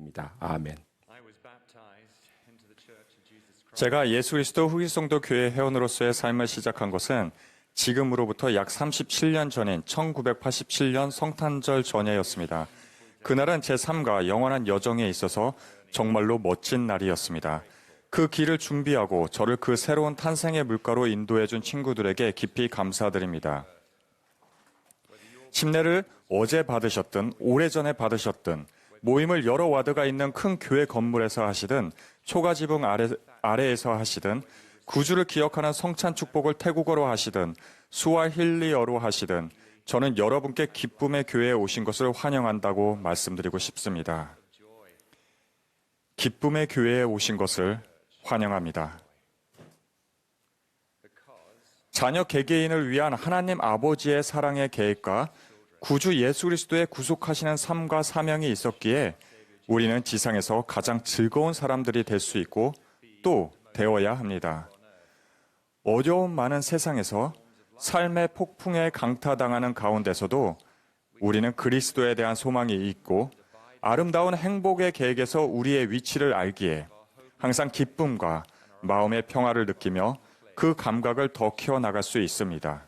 이름입니다. 아멘. 제가 예수 그리스도 후기성도 교회 회원으로서의 삶을 시작한 것은 지금으로부터 약 37년 전인 1987년 성탄절 전야였습니다. 그날은 제 삶과 영원한 여정에 있어서 정말로 멋진 날이었습니다. 그 길을 준비하고 저를 그 새로운 탄생의 물가로 인도해준 친구들에게 깊이 감사드립니다. 침례를 어제 받으셨든 오래전에 받으셨든 모임을 여러 와드가 있는 큰 교회 건물에서 하시든 초가지붕 아래에서 하시든 구주를 기억하는 성찬 축복을 태국어로 하시든 수와힐리어로 하시든 저는 여러분께 기쁨의 교회에 오신 것을 환영한다고 말씀드리고 싶습니다. 기쁨의 교회에 오신 것을 환영합니다. 자녀 개개인을 위한 하나님 아버지의 사랑의 계획과 구주 예수 그리스도의 구속하시는 삶과 사명이 있었기에 우리는 지상에서 가장 즐거운 사람들이 될 수 있고 또 되어야 합니다. 어려움 많은 세상에서 삶의 폭풍에 강타당하는 가운데서도 우리는 그리스도에 대한 소망이 있고 아름다운 행복의 계획에서 우리의 위치를 알기에 항상 기쁨과 마음의 평화를 느끼며 그 감각을 더 키워나갈 수 있습니다.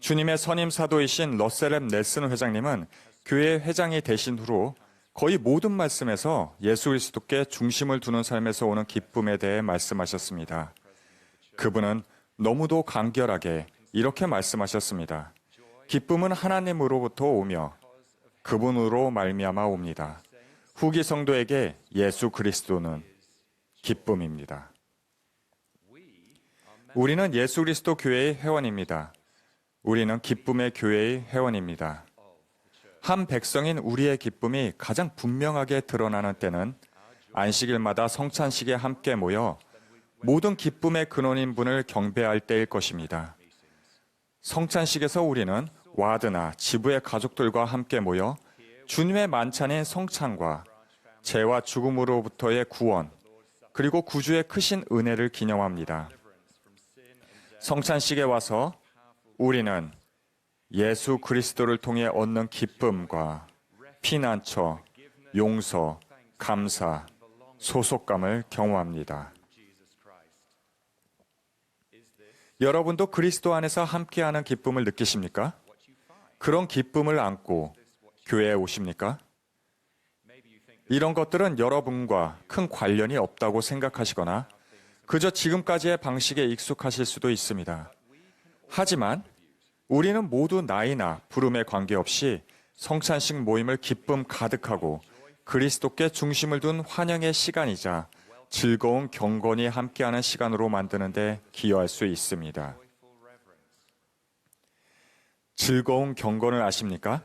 주님의 선임 사도이신 러셀 넬슨 회장님은 교회 회장이 되신 후로 거의 모든 말씀에서 예수 그리스도께 중심을 두는 삶에서 오는 기쁨에 대해 말씀하셨습니다. 그분은 너무도 간결하게 이렇게 말씀하셨습니다. 기쁨은 하나님으로부터 오며 그분으로 말미암아 옵니다. 후기 성도에게 예수 그리스도는 기쁨입니다. 우리는 예수 그리스도 교회의 회원입니다. 우리는 기쁨의 교회의 회원입니다. 한 백성인 우리의 기쁨이 가장 분명하게 드러나는 때는 안식일마다 성찬식에 함께 모여 모든 기쁨의 근원인 분을 경배할 때일 것입니다. 성찬식에서 우리는 와드나 지부의 가족들과 함께 모여 주님의 만찬인 성찬과 죄와 죽음으로부터의 구원, 그리고 구주의 크신 은혜를 기념합니다. 성찬식에 와서 우리는 예수 그리스도를 통해 얻는 기쁨과 피난처, 용서, 감사, 소속감을 경험합니다. 여러분도 그리스도 안에서 함께하는 기쁨을 느끼십니까? 그런 기쁨을 안고 교회에 오십니까? 이런 것들은 여러분과 큰 관련이 없다고 생각하시거나 그저 지금까지의 방식에 익숙하실 수도 있습니다. 하지만 우리는 모두 나이나 부름에 관계없이 성찬식 모임을 기쁨 가득하고 그리스도께 중심을 둔 환영의 시간이자 즐거운 경건이 함께하는 시간으로 만드는 데 기여할 수 있습니다. 즐거운 경건을 아십니까?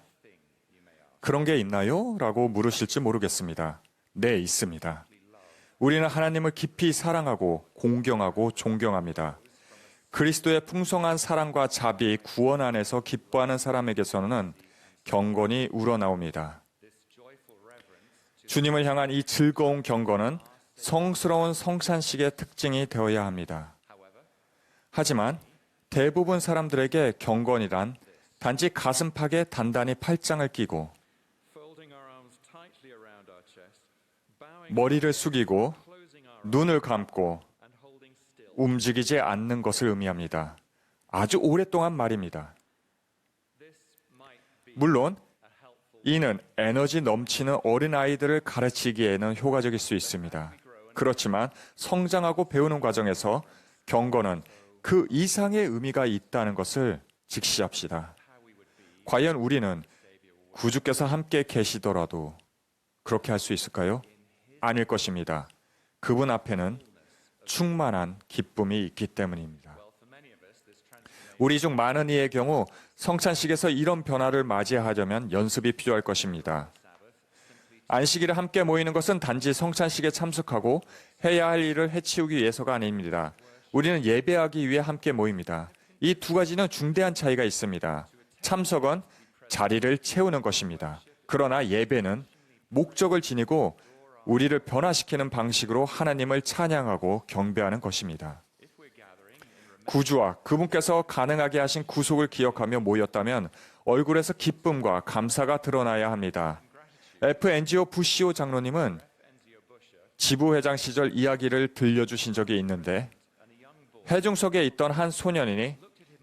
그런 게 있나요? 라고 물으실지 모르겠습니다. 네, 있습니다. 우리는 하나님을 깊이 사랑하고 공경하고 존경합니다. 그리스도의 풍성한 사랑과 자비, 구원 안에서 기뻐하는 사람에게서는 경건이 우러나옵니다. 주님을 향한 이 즐거운 경건은 성스러운 성찬식의 특징이 되어야 합니다. 하지만 대부분 사람들에게 경건이란 단지 가슴팍에 단단히 팔짱을 끼고 머리를 숙이고 눈을 감고 움직이지 않는 것을 의미합니다. 아주 오랫동안 말입니다. 물론 이는 에너지 넘치는 어린아이들을 가르치기에는 효과적일 수 있습니다. 그렇지만 성장하고 배우는 과정에서 경건은 그 이상의 의미가 있다는 것을 직시합시다. 과연 우리는 구주께서 함께 계시더라도 그렇게 할 수 있을까요? 아닐 것입니다. 그분 앞에는 충만한 기쁨이 있기 때문입니다. 우리 중 많은 이의 경우 성찬식에서 이런 변화를 맞이하려면 연습이 필요할 것입니다. 안식일에 함께 모이는 것은 단지 성찬식에 참석하고 해야 할 일을 해치우기 위해서가 아닙니다. 우리는 예배하기 위해 함께 모입니다. 이 두 가지는 중대한 차이가 있습니다. 참석은 자리를 채우는 것입니다. 그러나 예배는 목적을 지니고 우리를 변화시키는 방식으로 하나님을 찬양하고 경배하는 것입니다. 구주와 그분께서 가능하게 하신 구속을 기억하며 모였다면 얼굴에서 기쁨과 감사가 드러나야 합니다. FNGO 부시오 장로님은 지부회장 시절 이야기를 들려주신 적이 있는데 회중석에 있던 한 소년이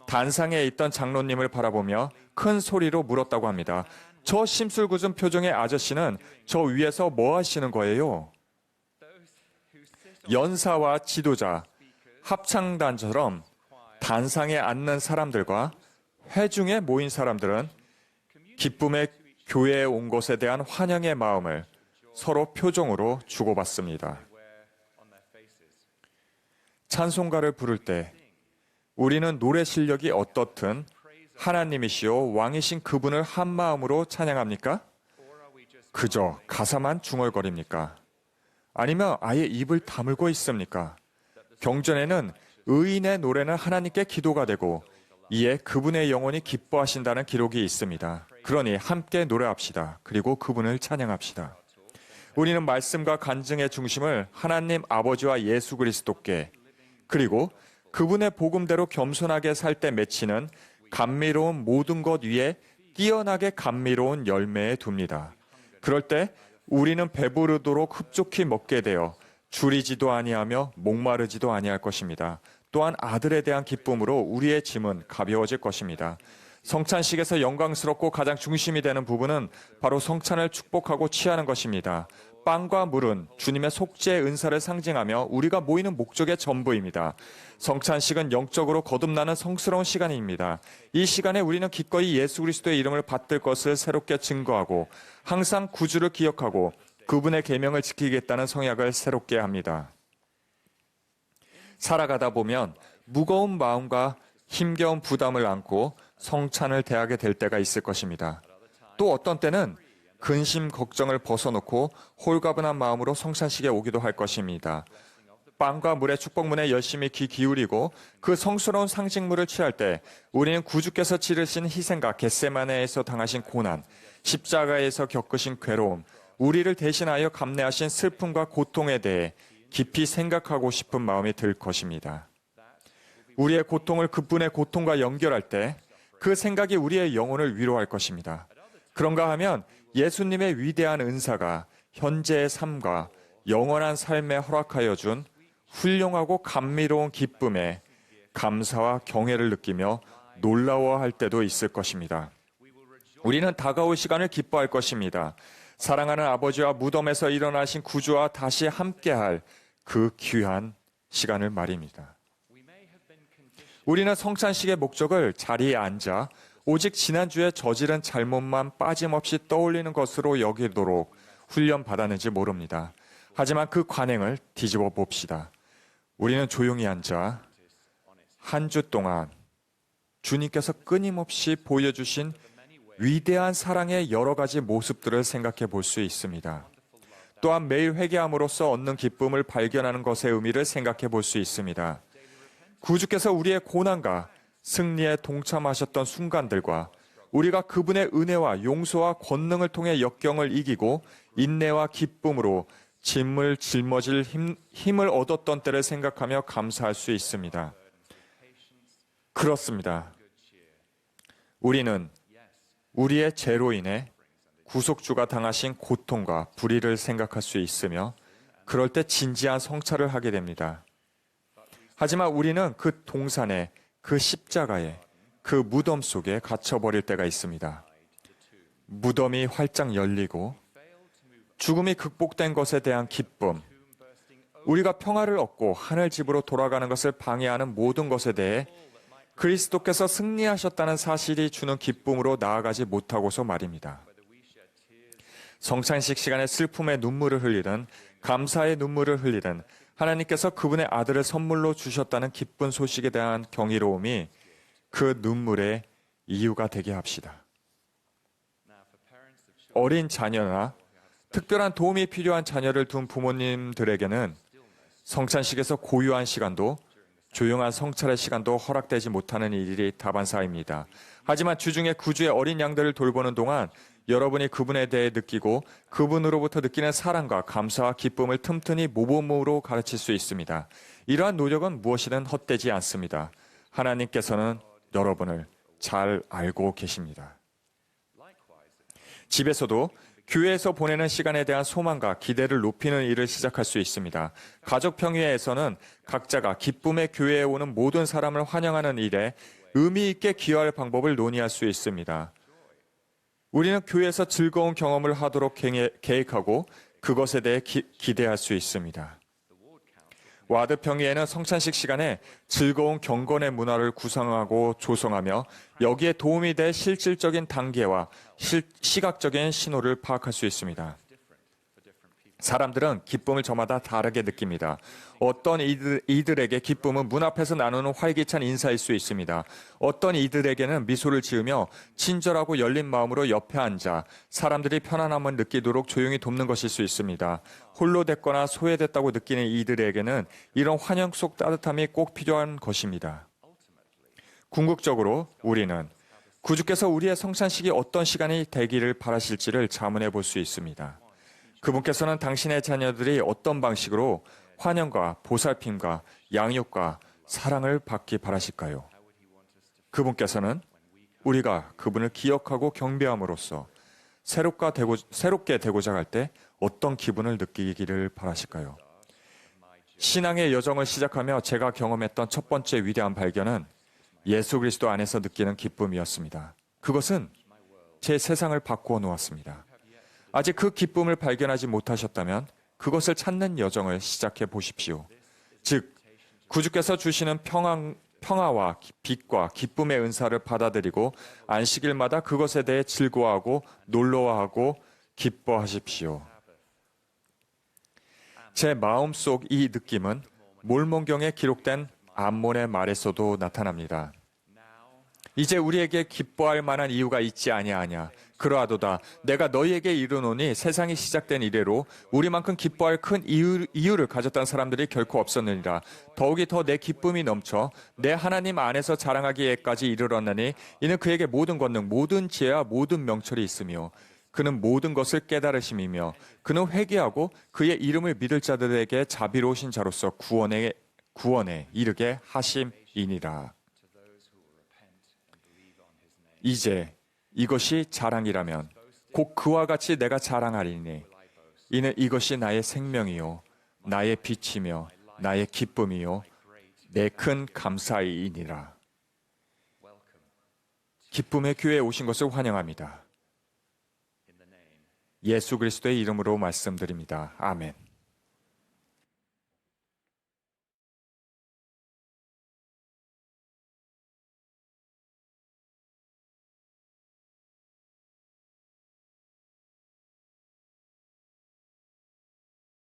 단상에 있던 장로님을 바라보며 큰 소리로 물었다고 합니다. 저 심술궂은 표정의 아저씨는 저 위에서 뭐 하시는 거예요? 연사와 지도자, 합창단처럼 단상에 앉는 사람들과 회중에 모인 사람들은 기쁨의 교회에 온 것에 대한 환영의 마음을 서로 표정으로 주고받습니다. 찬송가를 부를 때 우리는 노래 실력이 어떻든 하나님이시오 왕이신 그분을 한 마음으로 찬양합니까? 그저 가사만 중얼거립니까? 아니면 아예 입을 다물고 있습니까? 경전에는 의인의 노래는 하나님께 기도가 되고 이에 그분의 영혼이 기뻐하신다는 기록이 있습니다. 그러니 함께 노래합시다. 그리고 그분을 찬양합시다. 우리는 말씀과 간증의 중심을 하나님 아버지와 예수 그리스도께 그리고 그분의 복음대로 겸손하게 살 때 맺히는 감미로운 모든 것 위에 뛰어나게 감미로운 열매에 둡니다. 그럴 때 우리는 배부르도록 흡족히 먹게 되어 줄이지도 아니하며 목마르지도 아니할 것입니다. 또한 아들에 대한 기쁨으로 우리의 짐은 가벼워질 것입니다. 성찬식에서 영광스럽고 가장 중심이 되는 부분은 바로 성찬을 축복하고 취하는 것입니다. 빵과 물은 주님의 속죄의 은사를 상징하며 우리가 모이는 목적의 전부입니다. 성찬식은 영적으로 거듭나는 성스러운 시간입니다. 이 시간에 우리는 기꺼이 예수 그리스도의 이름을 받들 것을 새롭게 증거하고 항상 구주를 기억하고 그분의 계명을 지키겠다는 성약을 새롭게 합니다. 살아가다 보면 무거운 마음과 힘겨운 부담을 안고 성찬을 대하게 될 때가 있을 것입니다. 또 어떤 때는 근심 걱정을 벗어놓고 홀가분한 마음으로 성찬식에 오기도 할 것입니다. 빵과 물의 축복문에 열심히 귀 기울이고 그 성스러운 상징물을 취할 때 우리는 구주께서 치르신 희생과 겟세마네에서 당하신 고난, 십자가에서 겪으신 괴로움, 우리를 대신하여 감내하신 슬픔과 고통에 대해 깊이 생각하고 싶은 마음이 들 것입니다. 우리의 고통을 그분의 고통과 연결할 때 그 생각이 우리의 영혼을 위로할 것입니다. 그런가 하면 예수님의 위대한 은사가 현재의 삶과 영원한 삶에 허락하여 준 훌륭하고 감미로운 기쁨에 감사와 경애를 느끼며 놀라워할 때도 있을 것입니다. 우리는 다가올 시간을 기뻐할 것입니다. 사랑하는 아버지와 무덤에서 일어나신 구주와 다시 함께할 그 귀한 시간을 말입니다. 우리는 성찬식의 목적을 자리에 앉아 오직 지난주에 저지른 잘못만 빠짐없이 떠올리는 것으로 여기도록 훈련받았는지 모릅니다. 하지만 그 관행을 뒤집어 봅시다. 우리는 조용히 앉아 한 주 동안 주님께서 끊임없이 보여주신 위대한 사랑의 여러 가지 모습들을 생각해 볼 수 있습니다. 또한 매일 회개함으로써 얻는 기쁨을 발견하는 것의 의미를 생각해 볼 수 있습니다. 구주께서 우리의 고난과 승리에 동참하셨던 순간들과 우리가 그분의 은혜와 용서와 권능을 통해 역경을 이기고 인내와 기쁨으로 짐을 짊어질 힘을 얻었던 때를 생각하며 감사할 수 있습니다. 그렇습니다. 우리는 우리의 죄로 인해 구속주가 당하신 고통과 불의를 생각할 수 있으며 그럴 때 진지한 성찰을 하게 됩니다. 하지만 우리는 그 동산에, 그 십자가에, 그 무덤 속에 갇혀버릴 때가 있습니다. 무덤이 활짝 열리고 죽음이 극복된 것에 대한 기쁨, 우리가 평화를 얻고 하늘 집으로 돌아가는 것을 방해하는 모든 것에 대해 그리스도께서 승리하셨다는 사실이 주는 기쁨으로 나아가지 못하고서 말입니다. 성찬식 시간에 슬픔의 눈물을 흘리든 감사의 눈물을 흘리든 하나님께서 그분의 아들을 선물로 주셨다는 기쁜 소식에 대한 경이로움이 그 눈물의 이유가 되게 합시다. 어린 자녀나 특별한 도움이 필요한 자녀를 둔 부모님들에게는 성찬식에서 고요한 시간도 조용한 성찰의 시간도 허락되지 못하는 일이 다반사입니다. 하지만 주중에 구주의 어린 양들을 돌보는 동안 여러분이 그분에 대해 느끼고 그분으로부터 느끼는 사랑과 감사와 기쁨을 틈틈이 모범으로 가르칠 수 있습니다. 이러한 노력은 무엇이든 헛되지 않습니다. 하나님께서는 여러분을 잘 알고 계십니다. 집에서도 교회에서 보내는 시간에 대한 소망과 기대를 높이는 일을 시작할 수 있습니다. 가족 평회에서는 각자가 기쁨의 교회에 오는 모든 사람을 환영하는 일에 의미 있게 기여할 방법을 논의할 수 있습니다. 우리는 교회에서 즐거운 경험을 하도록 계획하고 그것에 대해 기대할 수 있습니다. 와드 평의회는 성찬식 시간에 즐거운 경건의 문화를 구상하고 조성하며 여기에 도움이 될 실질적인 단계와 시각적인 신호를 파악할 수 있습니다. 사람들은 기쁨을 저마다 다르게 느낍니다. 어떤 이들에게 기쁨은 문 앞에서 나누는 활기찬 인사일 수 있습니다. 어떤 이들에게는 미소를 지으며 친절하고 열린 마음으로 옆에 앉아 사람들이 편안함을 느끼도록 조용히 돕는 것일 수 있습니다. 홀로 됐거나 소외됐다고 느끼는 이들에게는 이런 환영 속 따뜻함이 꼭 필요한 것입니다. 궁극적으로 우리는 구주께서 우리의 성찬식이 어떤 시간이 되기를 바라실지를 자문해 볼 수 있습니다. 그분께서는 당신의 자녀들이 어떤 방식으로 환영과 보살핌과 양육과 사랑을 받기 바라실까요? 그분께서는 우리가 그분을 기억하고 경배함으로써 새롭게 되고자 할 때 어떤 기분을 느끼기를 바라실까요? 신앙의 여정을 시작하며 제가 경험했던 첫 번째 위대한 발견은 예수 그리스도 안에서 느끼는 기쁨이었습니다. 그것은 제 세상을 바꾸어 놓았습니다. 아직 그 기쁨을 발견하지 못하셨다면 그것을 찾는 여정을 시작해 보십시오. 즉, 구주께서 주시는 평화와 빛과 기쁨의 은사를 받아들이고 안식일마다 그것에 대해 즐거워하고 놀라워하고 기뻐하십시오. 제 마음속 이 느낌은 몰몬경에 기록된 암몬의 말에서도 나타납니다. 이제 우리에게 기뻐할 만한 이유가 있지 아니하냐. 그러하도다 내가 너희에게 이르노니 세상이 시작된 이래로 우리만큼 기뻐할 큰 이유를 가졌다는 사람들이 결코 없었느니라. 더욱이 더 내 기쁨이 넘쳐 내 하나님 안에서 자랑하기에까지 이르렀나니 이는 그에게 모든 권능, 모든 지혜와 모든 명철이 있으며 그는 모든 것을 깨달으심이며 그는 회개하고 그의 이름을 믿을 자들에게 자비로우신 자로서 구원에 이르게 하심이니라. 이제 이것이 자랑이라면 곧 그와 같이 내가 자랑하리니 이는 이것이 나의 생명이요 나의 빛이며 나의 기쁨이요 내 큰 감사이니라. 기쁨의 교회에 오신 것을 환영합니다. 예수 그리스도의 이름으로 말씀드립니다. 아멘.